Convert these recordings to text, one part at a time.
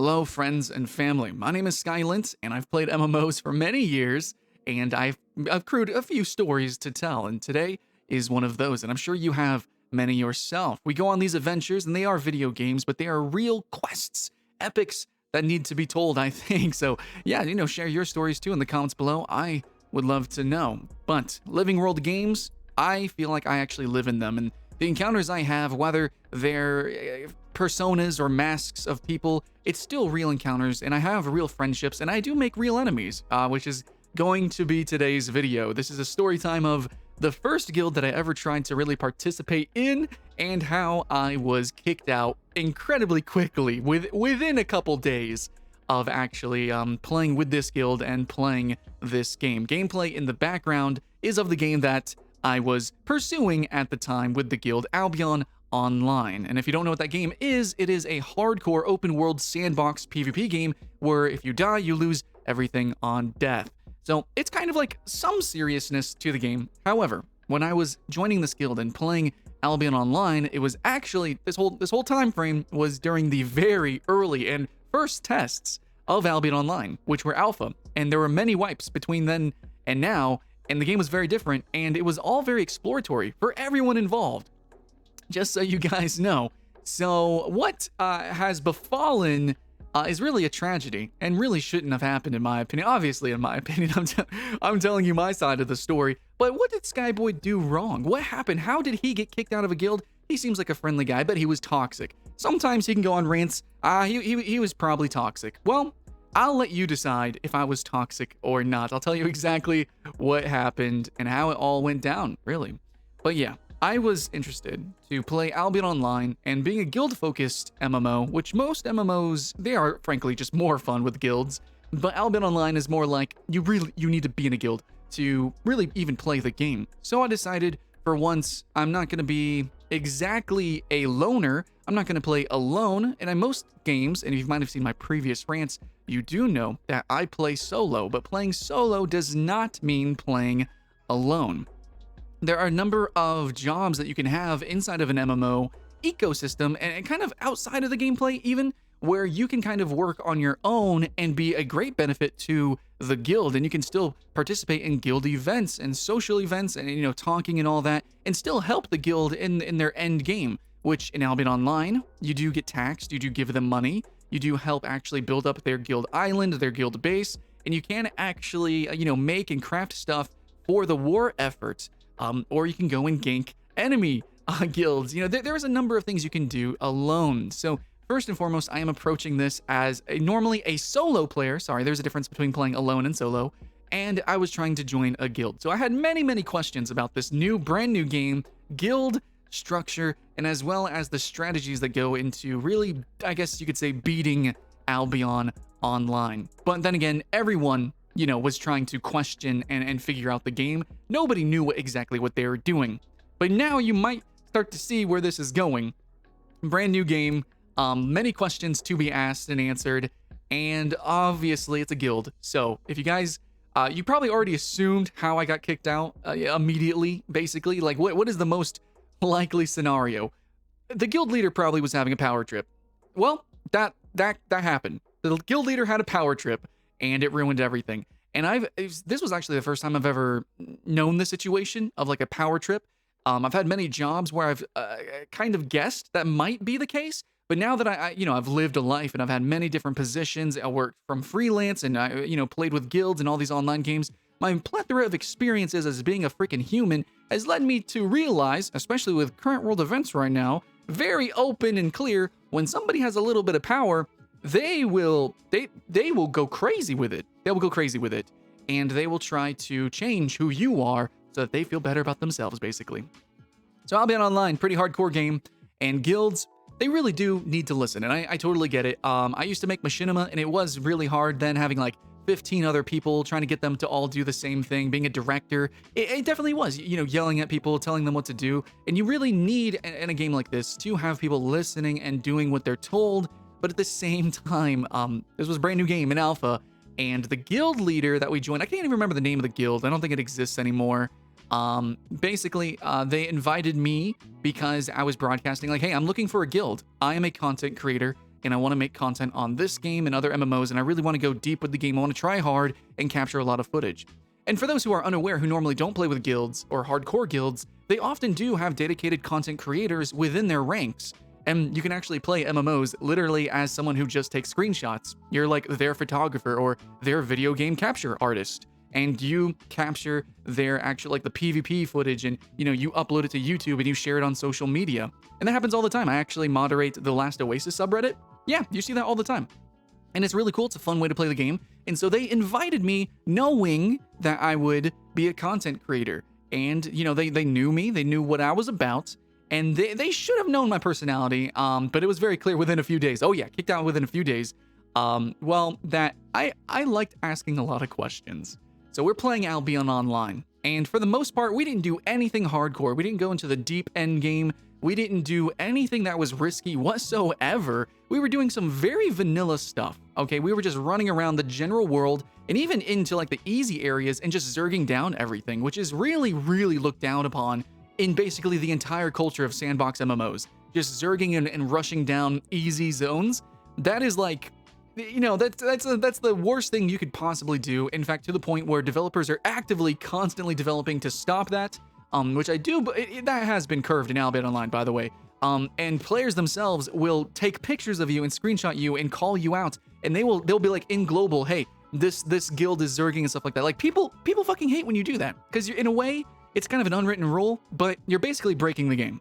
Hello, friends and family. My name is Skylent, and I've played MMOs for many years, and I've accrued a few stories to tell, and today is one of those, and I'm sure you have many yourself. We go on these adventures, and they are video games, but they are real quests, epics that need to be told, I think. So, yeah, share your stories too in the comments below. I would love to know. But living world games, I feel like I actually live in them, and the encounters I have, whether they're personas or masks of people, it's still real encounters, and I have real friendships, and I do make real enemies, which is going to be today's video. This is a story time of the first guild that I ever tried to really participate in, and how I was kicked out incredibly quickly, within a couple days of actually playing with this guild and playing this game. Gameplay in the background is of the game that I was pursuing at the time with the guild, Albion Online. And if you don't know what that game is, it is a hardcore open world sandbox PvP game where if you die, you lose everything on death. So it's kind of like some seriousness to the game. However, when I was joining this guild and playing Albion Online, it was actually this whole time frame was during the very early and first tests of Albion Online, which were alpha, and there were many wipes between then and now, and the game was very different, and it was all very exploratory for everyone involved, just so you guys know. So what has befallen is really a tragedy, and really shouldn't have happened in my opinion. Obviously, in my opinion, I'm telling you my side of the story, but what did Skyboy do wrong? What happened? How did he get kicked out of a guild? He seems like a friendly guy, but he was toxic. Sometimes he can go on rants. He was probably toxic. Well, I'll let you decide if I was toxic or not. I'll tell you exactly what happened and how it all went down, really. But yeah, I was interested to play Albion Online, and being a guild-focused MMO, which most MMOs, they are frankly just more fun with guilds, but Albion Online is more like you need to be in a guild to really even play the game. So I decided for once I'm not going to be exactly a loner. I'm not going to play alone, and in most games, and you might have seen my previous rants, you do know that I play solo, but playing solo does not mean playing alone. There are a number of jobs that you can have inside of an MMO ecosystem, and kind of outside of the gameplay even, where you can kind of work on your own and be a great benefit to the guild, and you can still participate in guild events and social events and talking and all that, and still help the guild in their end game, which in Albion Online, you do get taxed, you do give them money, you do help actually build up their guild island, their guild base, and you can actually make and craft stuff for the war effort, or you can go and gank enemy guilds. There's a number of things you can do alone. So first and foremost, I am approaching this as normally a solo player. Sorry, there's a difference between playing alone and solo. And I was trying to join a guild. So I had many questions about this brand new game, guild structure, and as well as the strategies that go into really, I guess you could say, beating Albion Online. But then again, everyone, was trying to question and figure out the game. Nobody knew exactly what they were doing. But now you might start to see where this is going. Brand new game, many questions to be asked and answered, and obviously it's a guild. So if you guys, you probably already assumed how I got kicked out immediately, basically. Like, what is the most likely scenario? The guild leader probably was having a power trip. Well, that happened. The guild leader had a power trip, and it ruined everything. And this was actually the first time I've ever known the situation of like a power trip. I've had many jobs where I've kind of guessed that might be the case, but now that I've lived a life and I've had many different positions, I worked from freelance and I, played with guilds and all these online games, my plethora of experiences as being a freaking human has led me to realize, especially with current world events right now, very open and clear, when somebody has a little bit of power, they will go crazy with it. They will go crazy with it, and they will try to change who you are so that they feel better about themselves, basically. So Albion Online, pretty hardcore game, and guilds, they really do need to listen, and I totally get it. I used to make machinima, and it was really hard then having like 15 other people, trying to get them to all do the same thing, being a director. It definitely was, yelling at people, telling them what to do, and you really need, in a game like this, to have people listening and doing what they're told. But at the same time, this was a brand new game in alpha, and the guild leader that we joined, I can't even remember the name of the guild. I don't think it exists anymore. Basically, they invited me because I was broadcasting like, hey, I'm looking for a guild. I am a content creator, and I want to make content on this game and other MMOs, and I really want to go deep with the game. I want to try hard and capture a lot of footage. And for those who are unaware, who normally don't play with guilds or hardcore guilds, they often do have dedicated content creators within their ranks. And you can actually play MMOs literally as someone who just takes screenshots. You're like their photographer or their video game capture artist. And you capture their actual, like the PvP footage, and you upload it to YouTube and you share it on social media. And that happens all the time. I actually moderate the Last Oasis subreddit. Yeah, you see that all the time. And it's really cool. It's a fun way to play the game. And so they invited me knowing that I would be a content creator. And, they knew me. They knew what I was about. And they should have known my personality. But it was very clear within a few days. Oh, yeah, kicked out within a few days. That I liked asking a lot of questions. So we're playing Albion Online. And for the most part, we didn't do anything hardcore. We didn't go into the deep end game. We didn't do anything that was risky whatsoever. We were doing some very vanilla stuff, okay? We were just running around the general world and even into like the easy areas and just zerging down everything, which is really, really looked down upon in basically the entire culture of sandbox MMOs. Just zerging and rushing down easy zones. That is like, that's the worst thing you could possibly do. In fact, to the point where developers are actively, constantly developing to stop that. Which I do, but that has been curved in Albion Online, by the way. And players themselves will take pictures of you and screenshot you and call you out, and they'll be like in global, hey, this guild is zerging and stuff like that. Like people fucking hate when you do that, because in a way, it's kind of an unwritten rule, but you're basically breaking the game.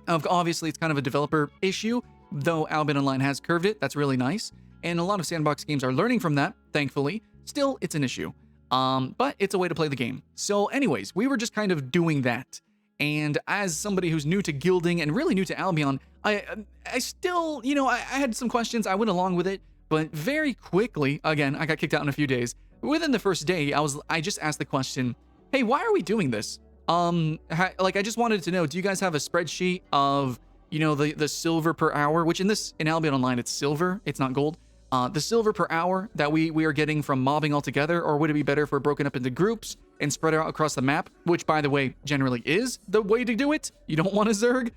Obviously, it's kind of a developer issue, though Albion Online has curved it. That's really nice, and a lot of sandbox games are learning from that. Thankfully, still, it's an issue. But it's a way to play the game. So anyways, we were just kind of doing that. And as somebody who's new to guilding and really new to Albion, I still, I had some questions. I went along with it, but very quickly, again, I got kicked out in a few days. Within the first day, I just asked the question, hey, why are we doing this? I just wanted to know, do you guys have a spreadsheet of, the silver per hour, which in Albion Online, it's silver, it's not gold. The silver per hour that we are getting from mobbing altogether, or would it be better if we're broken up into groups and spread out across the map, which, by the way, generally is the way to do it. You don't want to zerg.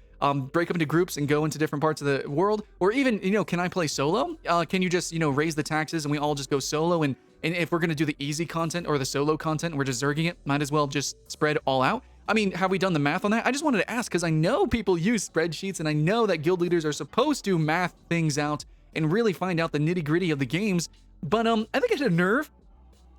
Break up into groups and go into different parts of the world. Or even, can I play solo? Can you just, raise the taxes and we all just go solo? And if we're going to do the easy content or the solo content, we're just zerging it, might as well just spread all out. I mean, have we done the math on that? I just wanted to ask, because I know people use spreadsheets, and I know that guild leaders are supposed to math things out and really find out the nitty-gritty of the games. But I think I hit a nerve.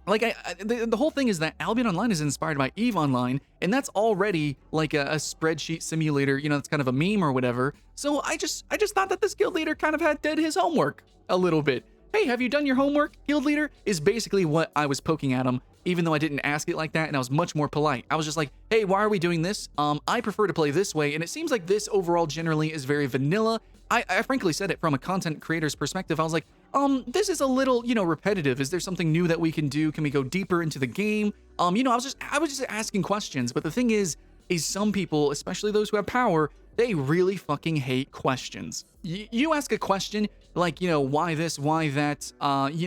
Like, the whole thing is that Albion Online is inspired by EVE Online, and that's already like a spreadsheet simulator, it's kind of a meme or whatever. So I just thought that this guild leader kind of did his homework a little bit. Hey, have you done your homework, guild leader? Is basically what I was poking at him, even though I didn't ask it like that, and I was much more polite. I was just like, hey, why are we doing this? I prefer to play this way, and it seems like this overall generally is very vanilla. I frankly said it from a content creator's perspective. I was like, this is a little, repetitive. Is there something new that we can do? Can we go deeper into the game? I was just asking questions. But the thing is some people, especially those who have power, they really fucking hate questions. You ask a question like, why this, why that,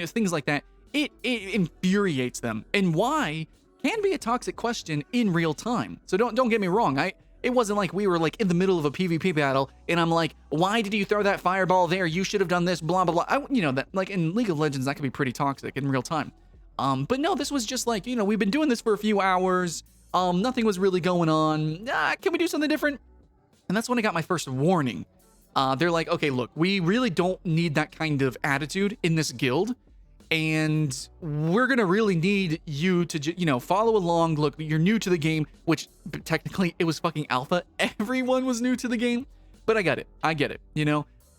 things like that. It infuriates them. And why can be a toxic question in real time. So don't get me wrong. It wasn't like we were like in the middle of a PvP battle and I'm like, why did you throw that fireball there? You should have done this, blah, blah, blah. That like in League of Legends, that could be pretty toxic in real time. But no, this was just like, we've been doing this for a few hours. Nothing was really going on. Can we do something different? And that's when I got my first warning. They're like, okay, look, we really don't need that kind of attitude in this guild. And we're going to really need you to, follow along. Look, you're new to the game, which technically it was fucking alpha. Everyone was new to the game, but I get it.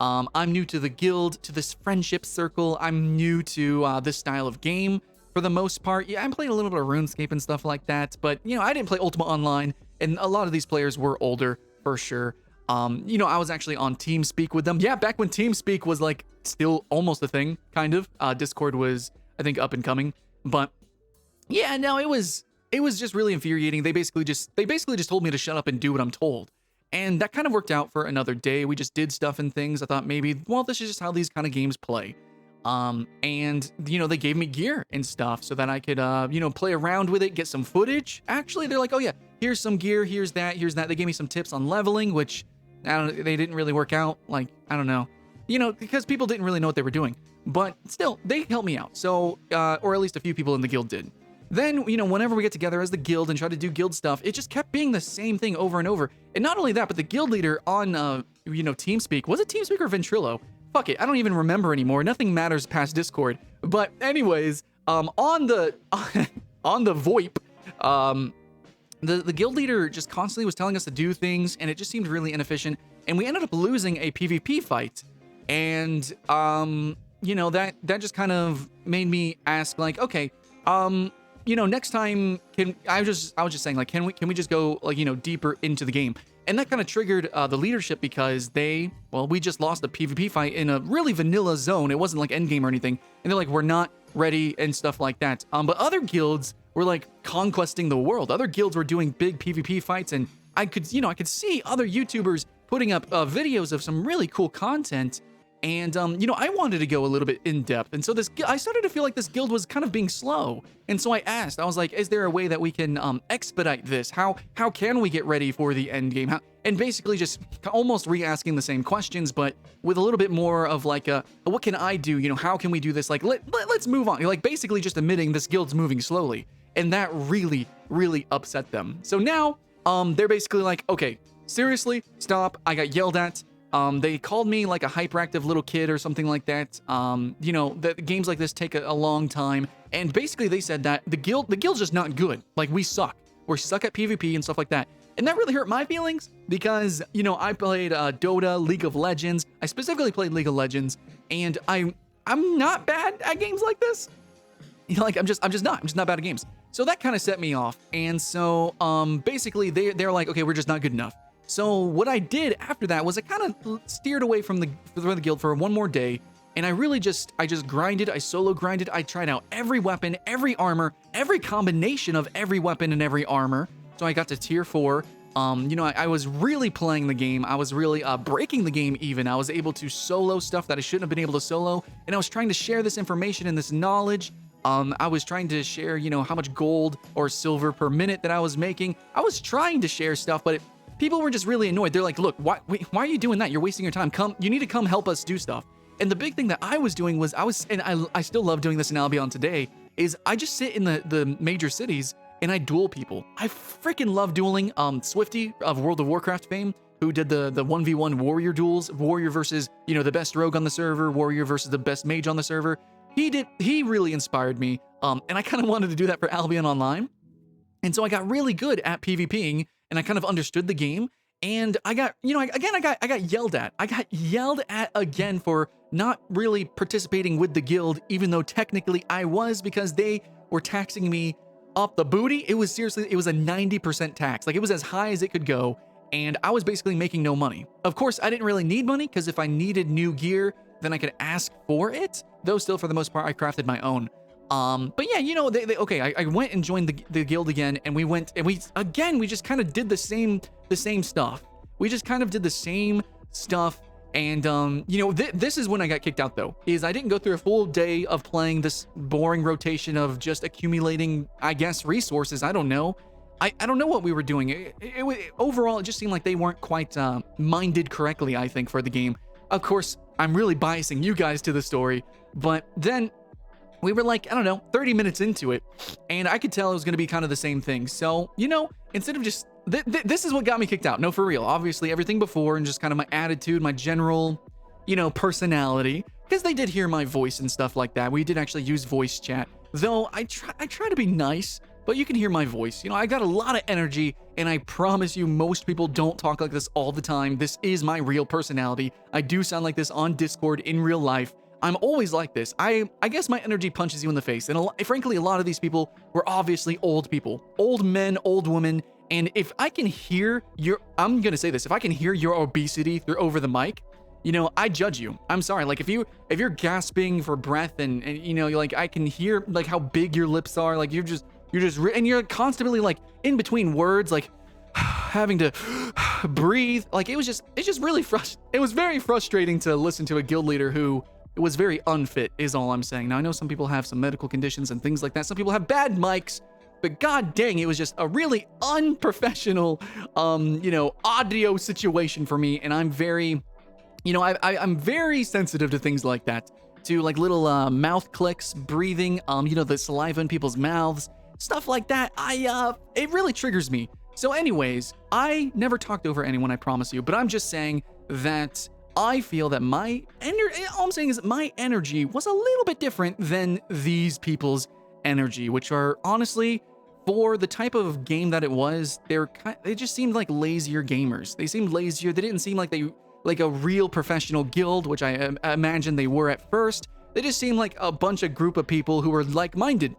I'm new to the guild, to this friendship circle. I'm new to this style of game for the most part. Yeah, I'm playing a little bit of RuneScape and stuff like that, but, I didn't play Ultima Online, and a lot of these players were older for sure. I was actually on TeamSpeak with them. Yeah, back when TeamSpeak was like still almost a thing, kind of. Discord was, I think, up and coming. But yeah, no, it was just really infuriating. They basically just told me to shut up and do what I'm told. And that kind of worked out for another day. We just did stuff and things. I thought maybe, well, this is just how these kind of games play. And they gave me gear and stuff so that I could, play around with it, get some footage. Actually, they're like, oh yeah, here's some gear, here's that. They gave me some tips on leveling, which they didn't really work out. Like, I don't know. because people didn't really know what they were doing. But still, they helped me out. So, or at least a few people in the guild did. Then, whenever we get together as the guild and try to do guild stuff, it just kept being the same thing over and over. And not only that, but the guild leader on, TeamSpeak, was it TeamSpeak or Ventrilo? Fuck it, I don't even remember anymore. Nothing matters past Discord. But anyways, on the VoIP, the guild leader just constantly was telling us to do things, and it just seemed really inefficient. And we ended up losing a PvP fight. And, that just kind of made me ask, like, okay, next time, I was just saying, like, can we just go, like, deeper into the game? And that kind of triggered the leadership because we just lost a PvP fight in a really vanilla zone. It wasn't like endgame or anything. And they're like, we're not ready and stuff like that. But other guilds were like conquesting the world. Other guilds were doing big PvP fights, and I could see other YouTubers putting up videos of some really cool content. And, I wanted to go a little bit in depth. And so I started to feel like this guild was kind of being slow. And so I asked, I was like, is there a way that we can expedite this? How can we get ready for the end game? And basically just almost re-asking the same questions, but with a little bit more of like, what can I do? How can we do this? Like, let's move on. Like basically just admitting this guild's moving slowly. And that really, really upset them. So now, they're basically like, okay, seriously, stop. I got yelled at. They called me like a hyperactive little kid or something like that. The games like this take a long time. And basically they said that the guild's just not good. Like, we suck. We're stuck at PvP and stuff like that. And that really hurt my feelings because, I played Dota, League of Legends. I specifically played League of Legends, and I'm not bad at games like this. I'm just not bad at games. So that kind of set me off. And so basically they're like, okay, we're just not good enough. So what I did after that was I kind of steered away from the guild for one more day, and I just grinded, I solo grinded, I tried out every weapon, every armor, every combination of every weapon and every armor. So I got to tier 4. I was really playing the game. I was really breaking the game even. I was able to solo stuff that I shouldn't have been able to solo, and I was trying to share this information and this knowledge. I was trying to share, how much gold or silver per minute that I was making. I was trying to share stuff, but people were just really annoyed. They're like, look, why are you doing that? You're wasting your time. You need to come help us do stuff. And the big thing that I was doing was I still love doing this in Albion today, is I just sit in the major cities and I duel people. I freaking love dueling. Swifty of World of Warcraft fame, who did the 1v1 warrior duels, warrior versus, the best rogue on the server, warrior versus the best mage on the server. He really inspired me. And I kind of wanted to do that for Albion Online. And so I got really good at PvPing, and I kind of understood the game, and I got yelled at. I got yelled at again for not really participating with the guild, even though technically I was, because they were taxing me up the booty. It was a 90% tax. Like, it was as high as it could go, and I was basically making no money. Of course, I didn't really need money, because if I needed new gear, then I could ask for it, though still, for the most part, I crafted my own. But yeah, I went and joined the guild again, and we just kind of did the same stuff. We just kind of did the same stuff, and, this is when I got kicked out, though, is I didn't go through a full day of playing this boring rotation of just accumulating, I guess, resources. I don't know. I don't know what we were doing. Overall, it just seemed like they weren't quite, minded correctly, I think, for the game. Of course, I'm really biasing you guys to the story, but then we were like, I don't know, 30 minutes into it, and I could tell it was going to be kind of the same thing. So, instead of just, this is what got me kicked out. No, for real. Obviously, everything before and just kind of my attitude, my general, personality, because they did hear my voice and stuff like that. We did actually use voice chat, though I try to be nice, but you can hear my voice. I got a lot of energy, and I promise you, most people don't talk like this all the time. This is my real personality. I do sound like this on Discord in real life. I'm always like this. I guess my energy punches you in the face. And frankly, a lot of these people were obviously old people. Old men, old women. And if I can hear I'm going to say this, if I can hear your obesity over the mic, I judge you. I'm sorry. Like, if you're gasping for breath and like, I can hear like how big your lips are. Like, and you're constantly like in between words, like having to breathe. Like, it's just really frustrating. It was very frustrating to listen to a guild leader who was very unfit, is all I'm saying. Now, I know some people have some medical conditions and things like that. Some people have bad mics, but god dang, it was just a really unprofessional, audio situation for me. And I'm very I'm very sensitive to things like that, to like little mouth clicks, breathing, the saliva in people's mouths, stuff like that. It really triggers me. So anyways, I never talked over anyone, I promise you, but I'm just saying that I feel that all I'm saying is that my energy was a little bit different than these people's energy, which are honestly, for the type of game that it was, they just seemed like lazier gamers. They seemed lazier. They didn't seem like a real professional guild, which I imagine they were at first. They just seemed like a group of people who were like-minded.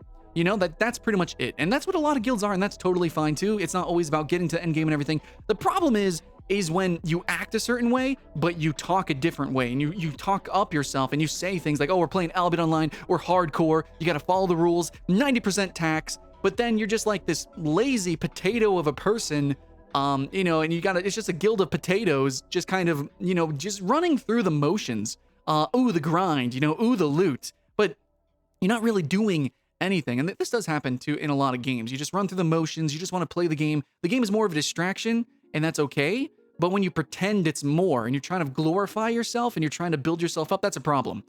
That's pretty much it. And that's what a lot of guilds are, and that's totally fine too. It's not always about getting to endgame and everything. The problem is when you act a certain way, but you talk a different way, and you talk up yourself, and you say things like, oh, we're playing Albion Online, we're hardcore, you gotta follow the rules, 90% tax, but then you're just like this lazy potato of a person, and it's just a guild of potatoes, just kind of, just running through the motions. Ooh, the grind, ooh, the loot, but you're not really doing anything. And this does happen too in a lot of games. You just run through the motions, you just want to play the game. The game is more of a distraction, and that's okay. But when you pretend it's more, and you're trying to glorify yourself, and you're trying to build yourself up, that's a problem.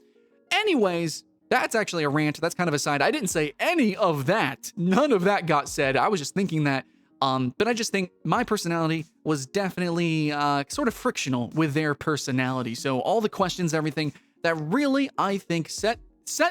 Anyways, that's actually a rant. That's kind of a side. I didn't say any of that. None of that got said. I was just thinking that. But I just think my personality was definitely sort of frictional with their personality. So all the questions, everything, that really, I think, set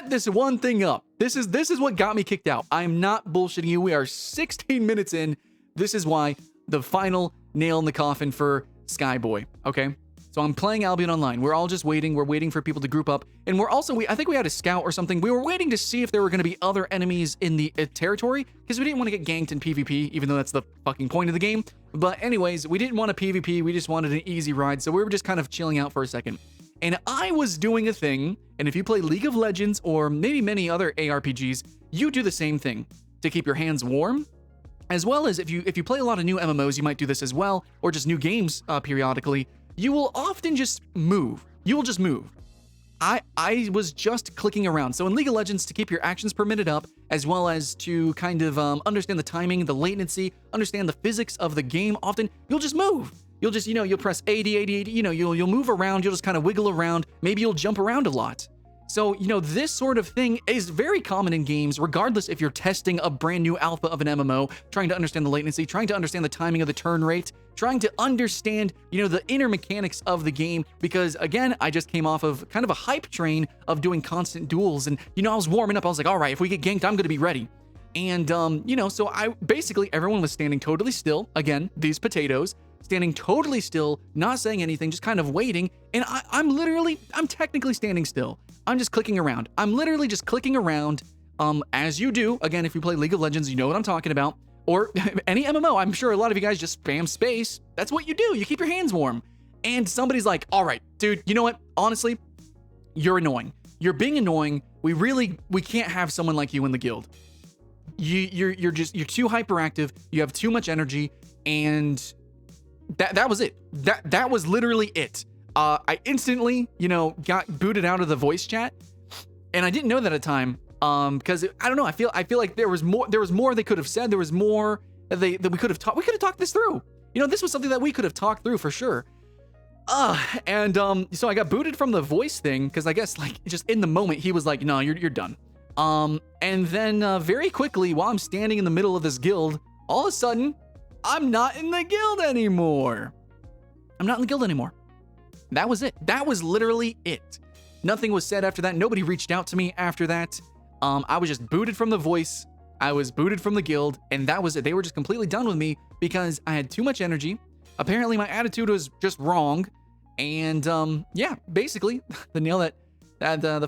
this one thing up. This is what got me kicked out. I'm not bullshitting you. We are 16 minutes in. This is why the final nail in the coffin for Skyboy, okay? So I'm playing Albion Online. We're all just waiting. We're waiting for people to group up. And I think we had a scout or something. We were waiting to see if there were going to be other enemies in the territory, because we didn't want to get ganked in PvP, even though that's the fucking point of the game. But anyways, we didn't want a PvP. We just wanted an easy ride. So we were just kind of chilling out for a second. And I was doing a thing, and if you play League of Legends or maybe many other ARPGs, you do the same thing to keep your hands warm. As well as if you play a lot of new MMOs, you might do this as well, or just new games periodically. You will often just move. You will just move. I was just clicking around. So in League of Legends, to keep your actions per minute up, as well as to kind of understand the timing, the latency, understand the physics of the game, often you'll just move. You'll just, you'll press AD, you'll move around, you'll just kind of wiggle around. Maybe you'll jump around a lot. So, this sort of thing is very common in games, regardless if you're testing a brand new alpha of an MMO, trying to understand the latency, trying to understand the timing of the turn rate, trying to understand, the inner mechanics of the game, because again, I just came off of kind of a hype train of doing constant duels, and, I was warming up, I was like, all right, if we get ganked, I'm going to be ready. And, so everyone was standing totally still, again, these potatoes, standing totally still, not saying anything, just kind of waiting, and I'm technically standing still. I'm just clicking around. I'm literally just clicking around, as you do. Again, if you play League of Legends, you know what I'm talking about. Or any MMO, I'm sure a lot of you guys just spam space. That's what you do. You keep your hands warm. And somebody's like, all right, dude, you know what? Honestly, you're annoying. You're being annoying. We can't have someone like you in the guild. You're too hyperactive. You have too much energy. And that was it. That was literally it. I instantly, got booted out of the voice chat, and I didn't know that at the time, because I don't know. I feel like there was more they could have said. There was more that we could have talked. We could have talked this through. This was something that we could have talked through for sure. So I got booted from the voice thing because I guess like just in the moment he was like, no, you're done. And then very quickly while I'm standing in the middle of this guild, all of a sudden I'm not in the guild anymore. That was it. That was literally it. Nothing was said after that. Nobody reached out to me after that. I was just booted from the voice. I was booted from the guild, and that was it. They were just completely done with me because I had too much energy. Apparently, my attitude was just wrong. And yeah, basically, the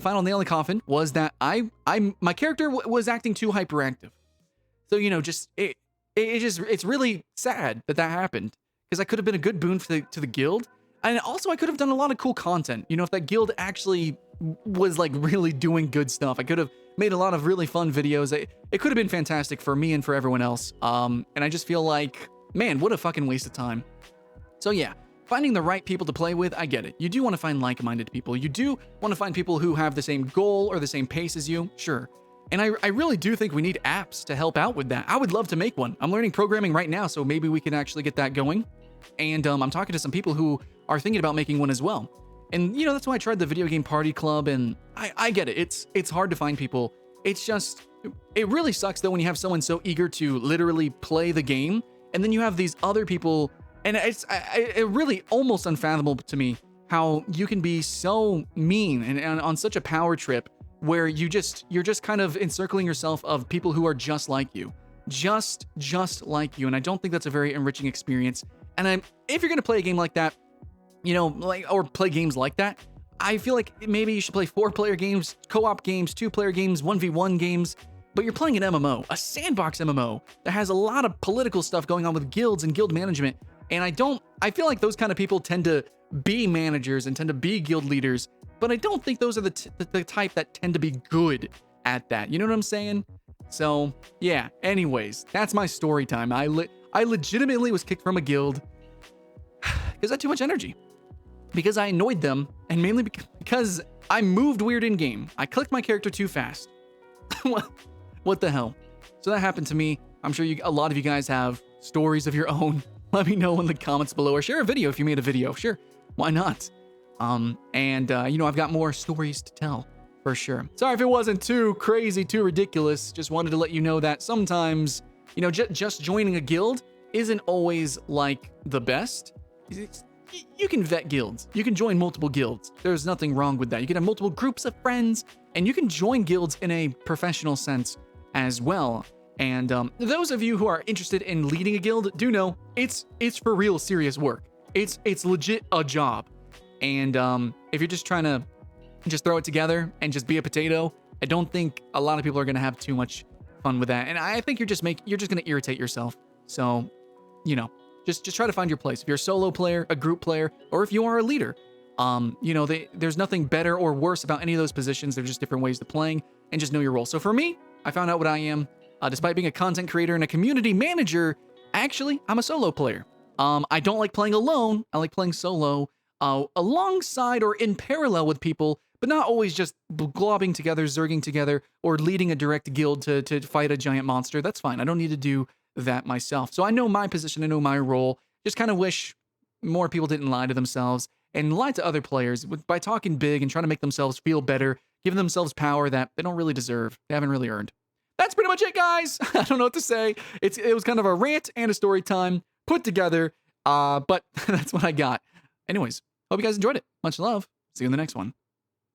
final nail in the coffin was that my character was acting too hyperactive. So it's really sad that happened because I could have been a good boon to the guild. And also, I could have done a lot of cool content. If that guild actually was like really doing good stuff, I could have made a lot of really fun videos. It could have been fantastic for me and for everyone else. And I just feel like, man, what a fucking waste of time. So yeah, finding the right people to play with, I get it. You do want to find like-minded people. You do want to find people who have the same goal or the same pace as you, sure. And I really do think we need apps to help out with that. I would love to make one. I'm learning programming right now, so maybe we can actually get that going. And I'm talking to some people who are thinking about making one as well. And, you know, that's why I tried the video game party club, and I get it. It's hard to find people. It's just, it really sucks, though, when you have someone so eager to literally play the game, and then you have these other people, and it really almost unfathomable to me how you can be so mean and on such a power trip where you're just kind of encircling yourself of people who are just like you. Just like you. And I don't think that's a very enriching experience. And if you're going to play a game like that, you know, or play games like that, I feel like maybe you should play 4-player games, co-op games, 2-player games, 1v1 games, but you're playing an MMO, a sandbox MMO that has a lot of political stuff going on with guilds and guild management. And I feel like those kind of people tend to be managers and tend to be guild leaders, but I don't think those are the type that tend to be good at that. You know what I'm saying? So yeah, anyways, that's my story time. I legitimately was kicked from a guild because I had too much energy. Because I annoyed them, and mainly because I moved weird in-game. I clicked my character too fast. What the hell? So that happened to me. I'm sure a lot of you guys have stories of your own. Let me know in the comments below, or share a video if you made a video. Sure, why not? You know, I've got more stories to tell, for sure. Sorry if it wasn't too crazy, too ridiculous. Just wanted to let you know that sometimes, you know, just joining a guild isn't always, like, the best. You can vet guilds. You can join multiple guilds. There's nothing wrong with that. You can have multiple groups of friends, and you can join guilds in a professional sense as well. And those of you who are interested in leading a guild do know it's for real serious work. It's legit a job. And if you're just trying to just throw it together and just be a potato, I don't think a lot of people are going to have too much fun with that. And I think you're just going to irritate yourself. So, you know, just try to find your place. If you're a solo player, a group player, or if you are a leader, you know, there's nothing better or worse about any of those positions. They're just different ways to playing, and just know your role. So for me, I found out what I am. Despite being a content creator and a community manager, actually, I'm a solo player. I don't like playing alone. I like playing solo, alongside or in parallel with people, but not always just globbing together, zerging together, or leading a direct guild to fight a giant monster. That's fine. I don't need to do that myself. So I know my position, I know my role. Just kind of wish more people didn't lie to themselves and lie to other players by talking big and trying to make themselves feel better, giving themselves power that they don't really deserve, they haven't really earned. That's pretty much it, guys. I don't know what to say. It was kind of a rant and a story time put together, but that's what I got. Anyways, hope you guys enjoyed it. Much love. See you in the next one.